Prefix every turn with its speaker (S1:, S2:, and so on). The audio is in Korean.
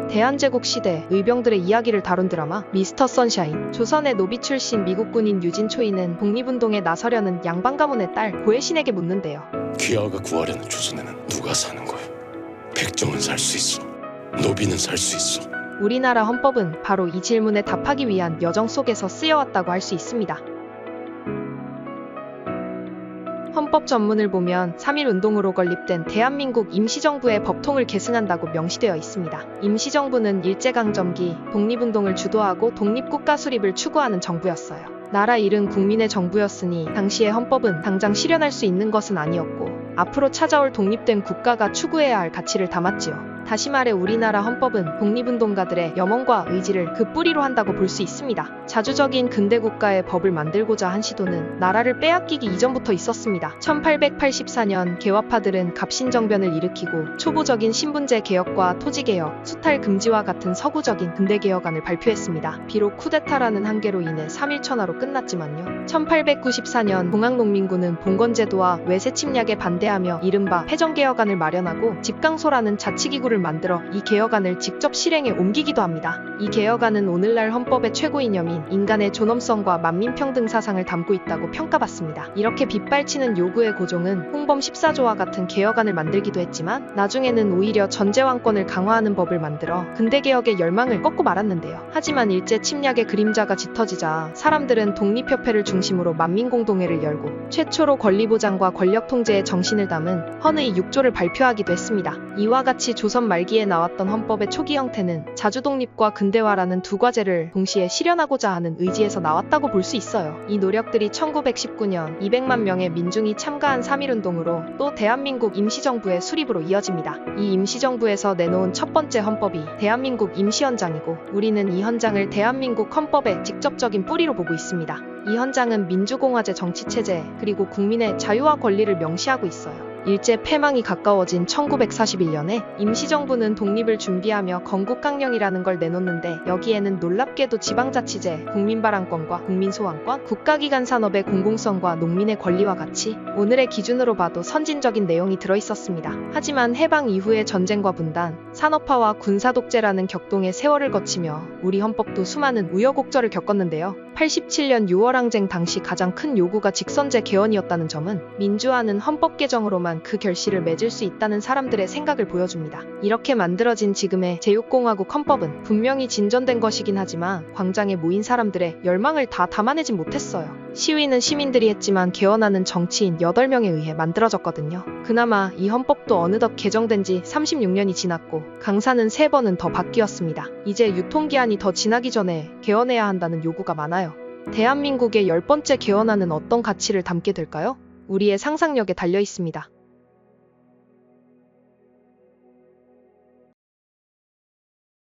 S1: 대한제국 시대 의병들의 이야기를 다룬 드라마 미스터 선샤인. 조선의 노비 출신 미국 군인 유진 초이는 독립운동에 나서려는 양반 가문의 딸 고혜신에게 묻는데요.
S2: 귀하가 구하려는 조선에는 누가 사는 거야? 백정은 살 수 있어. 노비는 살 수 있어.
S1: 우리나라 헌법은 바로 이 질문에 답하기 위한 여정 속에서 쓰여왔다고 할 수 있습니다. 헌법 전문을 보면 3.1운동으로 건립된 대한민국 임시정부의 법통을 계승한다고 명시되어 있습니다. 임시정부는 일제강점기 독립운동을 주도하고 독립국가 수립을 추구하는 정부였어요. 나라 잃은 국민의 정부였으니 당시의 헌법은 당장 실현할 수 있는 것은 아니었고 앞으로 찾아올 독립된 국가가 추구해야 할 가치를 담았지요. 다시 말해 우리나라 헌법은 독립운동가들의 염원과 의지를 그 뿌리로 한다고 볼 수 있습니다. 자주적인 근대국가의 법을 만들고자 한 시도는 나라를 빼앗기기 이전부터 있었습니다. 1884년 개화파들은 갑신정변을 일으키고 초보적인 신분제 개혁과 토지개혁, 수탈 금지와 같은 서구적인 근대개혁안을 발표했습니다. 비록 쿠데타라는 한계로 인해 3.1천하로 끝났지만요. 1894년 동학농민군은 봉건제도와 외세 침략에 반대하며 이른바 패전개혁안을 마련하고 집강소라는 자치기구를 만들어 이 개혁안을 직접 실행에 옮기기도 합니다. 이 개혁안은 오늘날 헌법의 최고 이념인 인간의 존엄성과 만민평등 사상을 담고 있다고 평가받습니다. 이렇게 빗발치는 요구의 고종은 홍범 14조와 같은 개혁안을 만들기도 했지만 나중에는 오히려 전제왕권을 강화하는 법을 만들어 근대개혁의 열망을 꺾고 말았는데요. 하지만 일제 침략의 그림자가 짙어지자 사람들은 독립협회를 중심으로 만민공동회를 열고 최초로 권리보장과 권력통제의 정신을 담은 헌의 6조를 발표하기도 했습니다. 이와 같이 조선 말기에 나왔던 헌법의 초기 형태는 자주독립과 근대화라는 두 과제를 동시에 실현하고자 하는 의지에서 나왔다고 볼 수 있어요. 이 노력들이 1919년 200만 명의 민중이 참가한 3.1운동으로 또 대한민국 임시정부의 수립으로 이어집니다. 이 임시정부에서 내놓은 첫 번째 헌법이 대한민국 임시헌장이고 우리는 이 헌장을 대한민국 헌법의 직접적인 뿌리로 보고 있습니다. 이 헌장은 민주공화제 정치체제 그리고 국민의 자유와 권리를 명시하고 있어요. 일제 패망이 가까워진 1941년에 임시정부는 독립을 준비하며 건국강령이라는 걸 내놓는데 여기에는 놀랍게도 지방자치제, 국민발언권과 국민소환권, 국가기관 산업의 공공성과 농민의 권리와 같이 오늘의 기준으로 봐도 선진적인 내용이 들어있었습니다. 하지만 해방 이후의 전쟁과 분단, 산업화와 군사독재라는 격동의 세월을 거치며 우리 헌법도 수많은 우여곡절을 겪었는데요. 87년 6월항쟁 당시 가장 큰 요구가 직선제 개헌이었다는 점은 민주화는 헌법 개정으로만 그 결실을 맺을 수 있다는 사람들의 생각을 보여줍니다. 이렇게 만들어진 지금의 제6공화국 헌법은 분명히 진전된 것이긴 하지만 광장에 모인 사람들의 열망을 다 담아내진 못했어요. 시위는 시민들이 했지만 개헌안은 정치인 8명에 의해 만들어졌거든요. 그나마 이 헌법도 어느덧 개정된 지 36년이 지났고 강사는 3번은 더 바뀌었습니다. 이제 유통기한이 더 지나기 전에 개헌해야 한다는 요구가 많아요. 대한민국의 10번째 개헌안은 어떤 가치를 담게 될까요? 우리의 상상력에 달려 있습니다.